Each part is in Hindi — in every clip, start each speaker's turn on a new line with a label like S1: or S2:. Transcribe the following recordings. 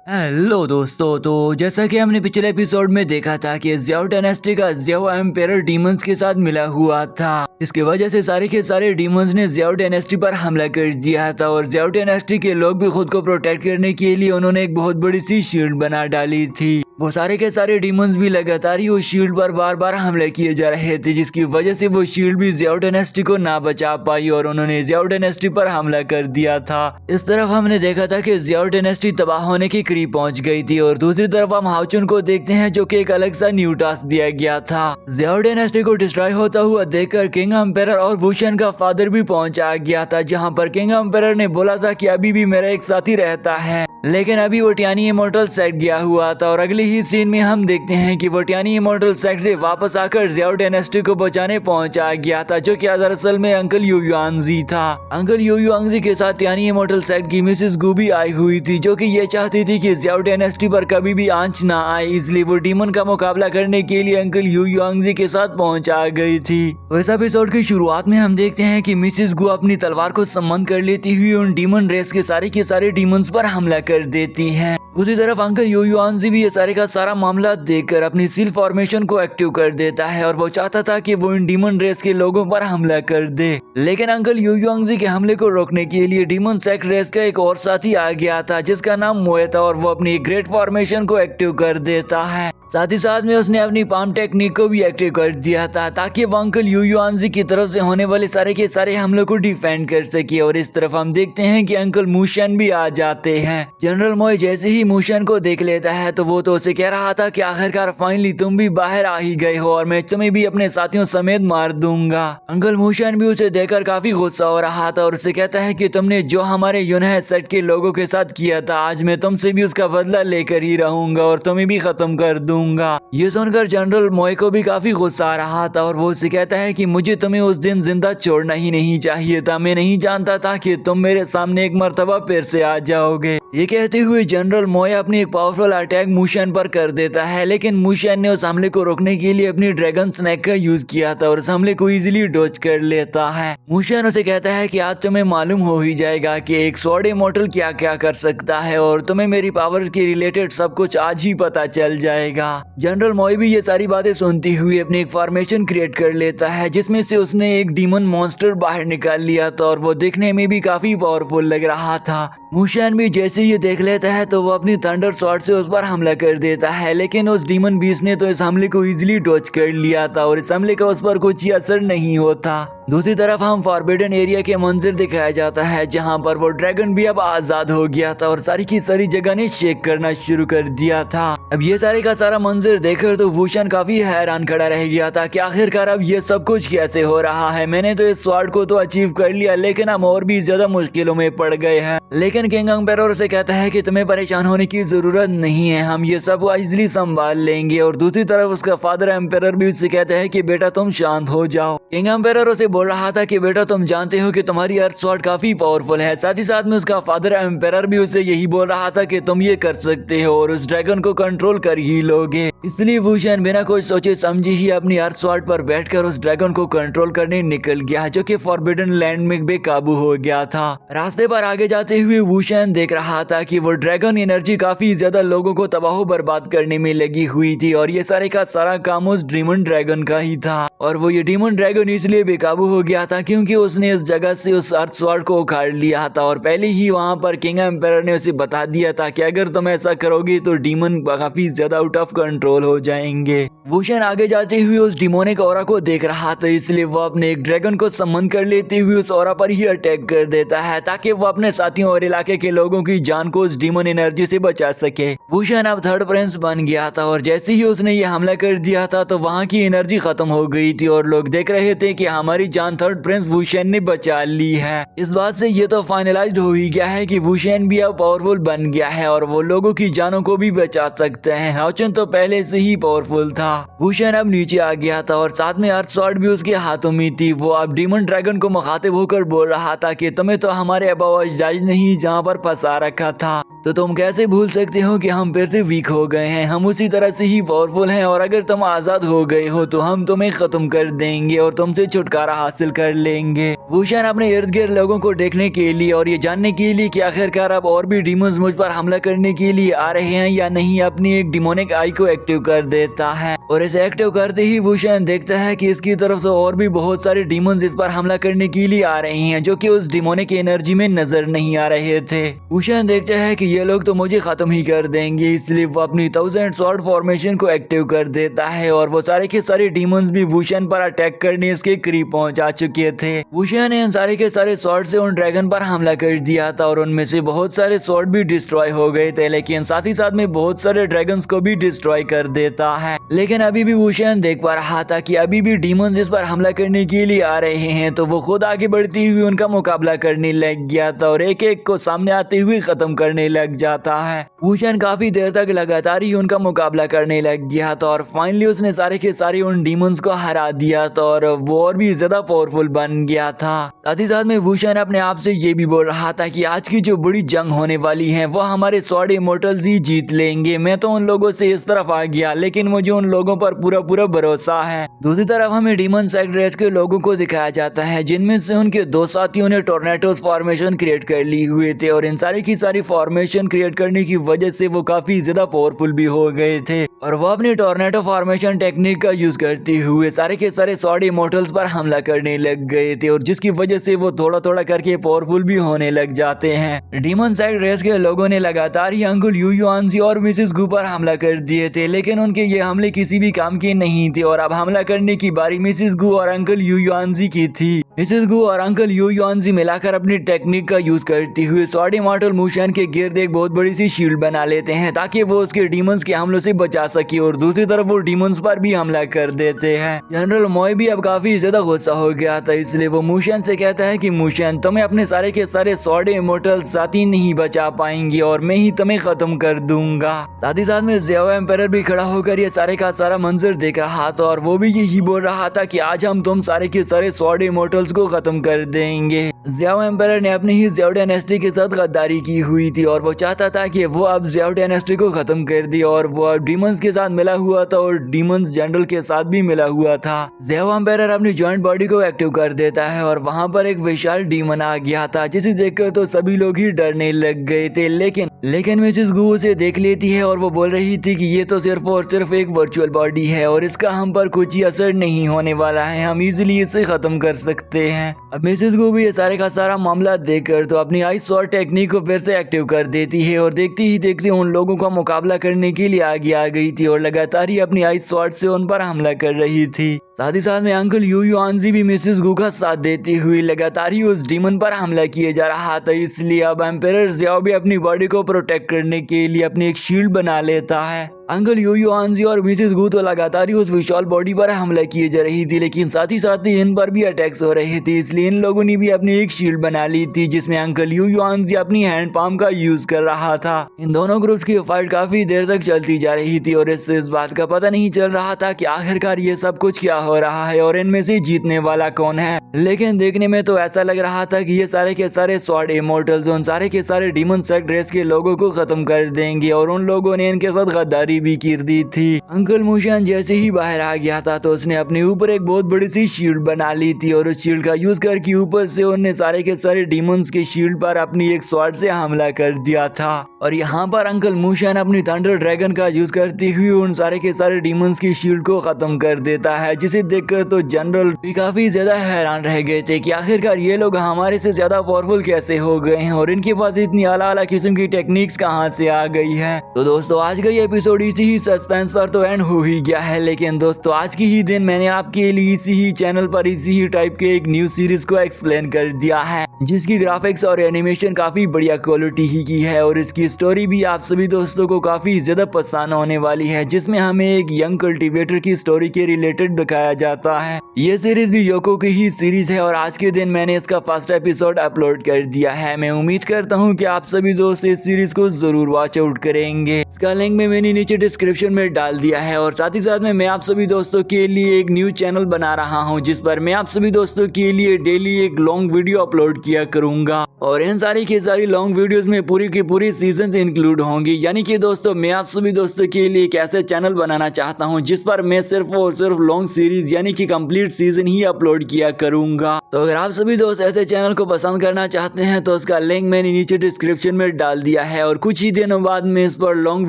S1: हेलो दोस्तों, तो जैसा कि हमने पिछले एपिसोड में देखा था कि ज़्याओ डायनेस्टी का ज़्याओ एम्पायर डीमंस के साथ मिला हुआ था, जिसकी वजह से सारे के सारे डीमंस ने ज़्याओ डायनेस्टी पर हमला कर दिया था। और ज़्याओ डायनेस्टी के लोग भी खुद को प्रोटेक्ट करने के लिए उन्होंने एक बहुत बड़ी सी शील्ड बना डाली थी। वो सारे के सारे डीमंस भी लगातार ही उस शील्ड पर बार बार हमले किए जा रहे थे, जिसकी वजह से वो शील्ड भी ज़्याओ डायनेस्टी को ना बचा पाई और उन्होंने ज़्याओ डायनेस्टी पर हमला कर दिया था। इस तरफ हमने देखा था कि ज़्याओ डायनेस्टी तबाह होने के करीब पहुंच गई थी और दूसरी तरफ हम हाओचुन को देखते हैं, जो कि एक अलग सा न्यू टास्क दिया गया था। ज़्याओ डायनेस्टी को डिस्ट्रॉय होता हुआ देखकर किंग एम्पायर और वुशन का फादर भी पहुंचा गया था, जहां पर किंग एम्पायर ने बोला था कि अभी भी मेरा एक साथी रहता है, लेकिन अभी वो टियानी इमोर्टल सेट गया हुआ था। और अगले ही सीन में हम देखते हैं कि वो टियानी इमोर्टल सेट से वापस आकर ज़्याओ डायनेस्टी को बचाने पहुंचा गया था, जो कि दरअसल में अंकल युयुआंजी था। अंकल युयुआंजी के साथ टियानी इमोर्टल सेट की मिसेस गु भी आई हुई थी, जो कि ये चाहती थी कि ज़्याओ डायनेस्टी पर कभी भी आंच ना आए, इसलिए वो डीमन का मुकाबला करने के लिए अंकल युयुआंजी के साथ पहुंचा गई थी। इस एपिसोड की शुरुआत में हम देखते हैं कि मिसेस गु अपनी तलवार को सम्मन कर लेती हुई उन डीमन रेस के सारे डीमंस पर हमला कर देती हैं। दूसरी तरफ अंकल युयुआंजी भी ये सारे का सारा मामला देखकर अपनी सील फॉर्मेशन को एक्टिव कर देता है और वो चाहता था कि वो इन डीमन रेस के लोगों पर हमला कर दे, लेकिन अंकल युयुआंजी के हमले को रोकने के लिए डीमन सेक्ट रेस का एक और साथी आ गया था, जिसका नाम मोए था, और वो अपनी ग्रेट फॉर्मेशन को एक्टिव कर देता है। साथ ही साथ में उसने अपनी पाम टेक्निक को भी एक्टिव कर दिया था, ताकि वो अंकल युयुआंजी की तरफ से होने वाले सारे के सारे हमलों को डिफेंड कर सके। और इस तरफ हम देखते हैं कि अंकल मूशन भी आ जाते हैं। जनरल मोए जैसे ही मूशन को देख लेता है तो वो तो उसे कह रहा था कि आखिरकार फाइनली तुम भी बाहर आ ही गए हो और मैं तुम्हें भी अपने साथियों समेत मार दूंगा। अंकल मूशन भी उसे देखकर काफी गुस्सा हो रहा था और उसे कहता है कि तुमने जो हमारे यूनाइटेड सेट के लोगों के साथ किया था, आज मैं तुमसे भी उसका बदला लेकर ही रहूंगा और तुम्हें भी खत्म कर दूंगा। ये सुनकर जनरल मोए को भी काफी गुस्सा आ रहा था और वो उसे कहता है कि मुझे तुम्हें उस दिन जिंदा छोड़ना ही नहीं चाहिए था, मैं नहीं जानता था कि तुम मेरे सामने एक मर्तबा फिर से आ जाओगे। ये कहते हुए जनरल मोए अपनी एक पावरफुल अटैक मूशन पर कर देता है, लेकिन मूशन ने उस हमले को रोकने के लिए अपनी ड्रैगन स्नैक का यूज किया था और उस हमले को इजीली डॉज कर लेता है। मूशन उसे कहता है कि आज तुम्हें मालूम हो ही जाएगा कि एक स्वॉर्ड इमॉर्टल क्या क्या कर सकता है और तुम्हें मेरी पावर के रिलेटेड सब कुछ आज ही पता चल जाएगा। जनरल मोए भी ये सारी बातें सुनती हुई अपनी एक फॉर्मेशन क्रिएट कर लेता है, जिसमें से उसने एक डीमन मॉन्स्टर बाहर निकाल लिया था और वो देखने में भी काफी पावरफुल लग रहा था। मूशन भी जैसे ये देख लेता है तो वो अपनी थंडर स्वॉर्ड से उस पर हमला कर देता है, लेकिन उस डीमन बीस्ट ने तो इस हमले को इजीली डॉज कर लिया था और इस हमले का उस पर कुछ ही असर नहीं होता। दूसरी तरफ हम फॉरबिडन एरिया के मंजर दिखाया जाता है, जहां पर वो ड्रैगन भी अब आजाद हो गया था और सारी की सारी जगह ने शेक करना शुरू कर दिया था। अब ये सारे का सारा मंजर देखकर तो वुशन काफी हैरान खड़ा रह गया था कि आखिरकार अब ये सब कुछ कैसे हो रहा है। मैंने तो इस स्वॉर्ड को तो अचीव कर लिया, लेकिन हम और भी ज्यादा मुश्किलों में पड़ गए हैं। लेकिन किंग एम्पायर से कहता है कि तुम्हें परेशान होने की जरूरत नहीं है, हम ये सब इजीली संभाल लेंगे। और दूसरी तरफ उसका फादर एम्पायर भी उससे कहता है कि बेटा तुम शांत हो जाओ। किंग एम्पायर उसे बोल रहा था कि बेटा तुम जानते हो कि तुम्हारी अर्थ स्वॉर्ड काफी पावरफुल है। साथ ही साथ में उसका फादर एम्पायर भी उसे यही बोल रहा था कि तुम ये कर सकते हो और उस ड्रैगन को कंट्रोल कर ही लोगे। इसलिए वुशन बिना कुछ सोचे समझे ही अपनी अर्थ स्वॉर्ड पर बैठकर उस ड्रैगन को कंट्रोल करने निकल गया, जो कि फॉरबिडन लैंड में बेकाबू हो गया था। रास्ते पर आगे जाते हुए वुशन देख रहा था कि वो ड्रैगन एनर्जी काफी ज्यादा लोगों को तबाह बर्बाद करने में लगी हुई थी और ये सारे का सारा काम उस डीमन ड्रैगन का ही था। और वो ये डीमन ड्रैगन इसलिए बेकाबू हो गया था क्योंकि उसने इस जगह से उस अर्थ स्वॉर्ड को उखाड़ लिया था और पहले ही वहां पर किंग एम्पायर ने उसे बता दिया था कि अगर तुम ऐसा करोगे तो डीमन काफी ज्यादा आउट ऑफ कंट्रोल हो जाएंगे। वुशन आगे जाते हुए उस डिमोनिक ऑरा को देख रहा था, इसलिए वो अपने एक ड्रैगन को सम्मन कर लेते हुए उस ऑरा पर ही अटैक कर देता है, ताकि वो अपने साथियों और इलाके के लोगों की जान को उस डीमन एनर्जी से बचा सके। वुशन अब थर्ड प्रिंस बन गया था और जैसे ही उसने ये हमला कर दिया था तो वहाँ की एनर्जी खत्म हो गई थी और लोग देख रहे थे कि हमारी जान थर्ड प्रिंस वुशन ने बचा ली है। इस बात से ये तो फाइनलाइज्ड हो ही गया है कि वुशन भी अब पावरफुल बन गया है और वो लोगों की जानों को भी बचा सकते हैं। हाउचन तो पहले से ही पावरफुल था। वुशन अब नीचे आ गया था और साथ में अर्थ स्वॉर्ड भी उसके हाथों में थी। वो अब डीमन ड्रैगन को मुखातिब होकर बोल रहा था कि तुम्हें तो हमारे अबाज नहीं जहाँ पर फंसा रखा था, तो तुम कैसे भूल सकते हो कि हम फिर से वीक हो गए हैं। हम उसी तरह से ही पावरफुल हैं और अगर तुम आजाद हो गए हो तो हम तुम्हें खत्म कर देंगे और तुमसे छुटकारा हासिल कर लेंगे। वुशन अपने इर्द गिर्द लोगों को देखने के लिए और ये जानने के लिए कि आखिरकार अब और भी डीमंस मुझ पर हमला करने के लिए आ रहे हैं या नहीं, अपनी एक डिमोनिक आई को एक्टिव कर देता है। और इसे एक्टिव करते ही वुशन देखता है कि इसकी तरफ से और भी बहुत सारे डीमंस इस पर हमला करने के लिए आ रहे हैं, जो कि उस डिमोनिक एनर्जी में नजर नहीं आ रहे थे। वुशन देखता है कि ये लोग तो मुझे खत्म ही कर देंगे, इसलिए वो अपनी 1000 स्वॉर्ड फॉर्मेशन को एक्टिव कर देता है और वो सारे के सारे डीमंस भी वुशन पर अटैक करने इसके करीब पहुंचा चुके थे। वुशन ने इन सारे के सारे स्वॉर्ड से उन ड्रैगन पर हमला कर दिया था और उनमें से बहुत सारे स्वॉर्ड भी डिस्ट्रॉय हो गए थे, लेकिन साथ ही साथ में बहुत सारे ड्रैगन्स को भी डिस्ट्रॉय कर देता है। लेकिन अभी भी वुशन देख पा रहा था कि अभी भी डीमंस इस पर हमला करने के लिए आ रहे हैं, तो वो खुद आगे बढ़ती हुई उनका मुकाबला करने लग गया था और एक एक को सामने आते हुए खत्म करने लग जाता है। वुशन काफी देर तक लगातार ही उनका मुकाबला करने लग गया था और फाइनली उसने सारे के सारे उन डीमंस को हरा दिया था और वो और भी ज्यादा पावरफुल बन गया था। साथ ही साथ में वुशन अपने आप से ये भी बोल रहा था कि आज की जो बड़ी जंग होने वाली है वो हमारे स्वॉर्ड इमोर्टल्स ही जीत लेंगे। मैं तो उन लोगों से इस तरफ आ गया, लेकिन मुझे उन लोगों पर पूरा भरोसा है। दूसरी तरफ हमें डीमन साइड रेस के लोगों को दिखाया जाता है, जिनमें से उनके दो साथियों ने टोर्नेडोस फॉर्मेशन क्रिएट कर ली हुए थे और इन सारी की सारी फॉर्मेशन क्रिएट करने की वजह से वो काफी ज्यादा पावरफुल भी हो गए थे और वो अपनी टोर्नेडो फॉर्मेशन टेक्निक का यूज करते हुए सारे के सारे स्वॉर्ड इमोर्टल्स पर हमला करने लग गए थे और जिसकी वजह से वो थोड़ा थोड़ा करके पावरफुल भी होने लग जाते हैं। डीमन साइड रेस के लोगों ने लगातार ही अंकल यू युआनजी और मिसेस गू पर हमला कर दिए थे, लेकिन उनके ये हमले किसी भी काम के नहीं थे और अब हमला करने की बारी मिसेस गू और अंकल यू युआनजी की थी। मिसेस गू और अंकल यू युआनजी मिलाकर अपनी टेक्निक का यूज करते हुए स्वॉर्ड इमॉर्टल वुशन के गिर्द एक बहुत बड़ी सी शील्ड बना लेते हैं ताकि वो उसके डीमंस के हमलों से बचा सके और दूसरी तरफ वो डीमंस पर भी हमला कर देते हैं। जनरल मॉय भी अब काफी ज्यादा गुस्सा हो गया था, इसलिए वो वुशन से कहता है कि वुशन, तुम्हें अपने सारे के सारे स्वॉर्ड इमॉर्टल साथी नहीं बचा पाएंगे और मैं ही तुम्हें खत्म कर दूंगा। साथ ही साथ में ज़ियाओ एम्परर भी खड़ा होकर ये सारे का सारा मंजर देख रहा था और वो भी यही बोल रहा था कि आज हम तुम सारे के सारे स्वॉर्ड इमॉर्टल्स को खत्म कर देंगे। ज़ियाओ एम्परर ने अपनी ही ज़ियाओ डायनेस्टी के साथ गद्दारी की हुई थी और वो चाहता था कि वो अब ज़ियाओ डायनेस्टी को खत्म कर दे और वो अब डीमंस के साथ मिला हुआ था और डीमंस जनरल के साथ भी मिला हुआ था। ज़ियाओ एम्परर अपनी जॉइंट बॉडी को एक्टिव कर देता है और वहाँ पर एक विशाल डीमन आ गया था, जिसे देखकर तो सभी लोग ही डरने लग गए थे। लेकिन मिसेस गू उसे देख लेती है और वो बोल रही थी कि ये तो सिर्फ और सिर्फ एक वर्चुअल बॉडी है और इसका हम पर कुछ ही असर नहीं होने वाला है, हम इजीली इसे खत्म कर सकते हैं। अब मिसेस गू भी ये सारे का सारा मामला देखकर तो अपनी आइस स्वॉर्ड टेक्निक को फिर से एक्टिव कर देती है और देखते ही देखते उन लोगों का मुकाबला करने के लिए आगे आ गई थी और लगातार ही अपनी आइस स्वॉर्ड से उन पर हमला कर रही थी। साथ ही साथ में अंकल यू युआनजी भी मिसेस गू का साथ देती हुई लगातार ही उस डीमन पर हमला किए जा रहा था, इसलिए अब एम्परर ज़ियाओ भी अपनी बॉडी को प्रोटेक्ट करने के लिए अपनी एक शील्ड बना लेता है। अंकल यू युआनजी और मिसेस गू तो लगातार ही उस विशाल बॉडी पर हमला किए जा रही थी, लेकिन साथ ही इन पर भी अटैक्स हो रहे थे, इसलिए इन लोगों ने भी अपनी एक शील्ड बना ली थी जिसमें अंकल यू युआनजी अपनी हैंड पाम का यूज कर रहा था। इन दोनों ग्रुप्स की फाइट काफी देर तक चलती जा रही थी और इससे इस बात का पता नहीं चल रहा था कि आखिरकार ये सब कुछ क्या हो रहा है और इनमें से जीतने वाला कौन है। लेकिन देखने में तो ऐसा लग रहा था कि ये सारे के सारे स्वॉर्ड इमॉर्टल्स उन सारे के सारे डीमन सेक्ट रेस के लोगों को खत्म कर देंगे और उन लोगों ने इनके साथ गद्दारी भी कर दी थी। अंकल वुशन जैसे ही बाहर आ गया था तो उसने अपने ऊपर एक बहुत बड़ी सी शील्ड बना ली थी और उस शील्ड का यूज करके ऊपर से उन्हें सारे के सारे डीमंस के शील्ड पर अपनी एक स्वॉर्ड से हमला कर दिया था और यहाँ पर अंकल वुशन अपनी थंडर ड्रैगन का यूज करते हुए उन सारे के सारे डीमंस की शील्ड को खत्म कर देता है, जिसे देखकर तो जनरल भी काफी ज्यादा हैरान रह गए थे कि आखिरकार ये लोग हमारे से ज्यादा पावरफुल कैसे हो गए हैं और इनके पास इतनी आला किस्म की टेक्निक्स कहाँ से आ गई है। तो दोस्तों आज का ये एपिसोड इसी ही सस्पेंस पर तो एंड हो ही गया है, लेकिन दोस्तों आज की ही दिन मैंने आपके लिए इसी ही चैनल पर इसी ही टाइप के एक न्यू सीरीज को एक्सप्लेन कर दिया है, जिसकी ग्राफिक्स और एनिमेशन काफी बढ़िया क्वालिटी ही की है और इसकी स्टोरी भी आप सभी दोस्तों को काफी ज्यादा पसंद होने वाली है, जिसमें हमें एक यंग कल्टीवेटर की स्टोरी के रिलेटेड दिखाया जाता है। ये सीरीज भी योको की ही सीरीज है और आज के दिन मैंने इसका फर्स्ट एपिसोड अपलोड कर दिया है। मैं उम्मीद करता हूँ कि आप सभी दोस्त इस सीरीज को जरूर वॉच आउट करेंगे। इसका लिंक मैं मैंने नीचे डिस्क्रिप्शन में डाल दिया है। और साथ ही साथ में मैं आप सभी दोस्तों के लिए एक न्यू चैनल बना रहा हूँ जिस पर मैं आप सभी दोस्तों के लिए डेली एक लॉन्ग वीडियो अपलोड किया करूंगा और इन सारी की सारी लॉन्ग वीडियोस में पूरी की पूरी सीजन इंक्लूड होंगी। यानी कि दोस्तों मैं आप सभी दोस्तों के लिए एक ऐसे चैनल बनाना चाहता हूं जिस पर मैं सिर्फ और सिर्फ लॉन्ग सीरीज यानी कि कंप्लीट सीजन ही अपलोड किया करूंगा। तो अगर आप सभी दोस्त ऐसे चैनल को पसंद करना चाहते हैं तो उसका लिंक मैंने नीचे डिस्क्रिप्शन में डाल दिया है और कुछ ही दिनों बाद मैं इस पर लॉन्ग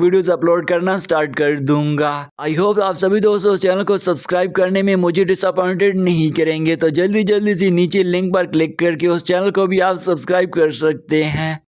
S1: वीडियोस अपलोड करना स्टार्ट कर दूंगा। आई होप आप सभी दोस्तों चैनल को सब्सक्राइब करने में मुझे डिसअपॉइंटेड नहीं करेंगे। तो जल्दी जल्दी से नीचे लिंक पर क्लिक करके उस चैनल को भी आप सब्सक्राइब कर सकते हैं।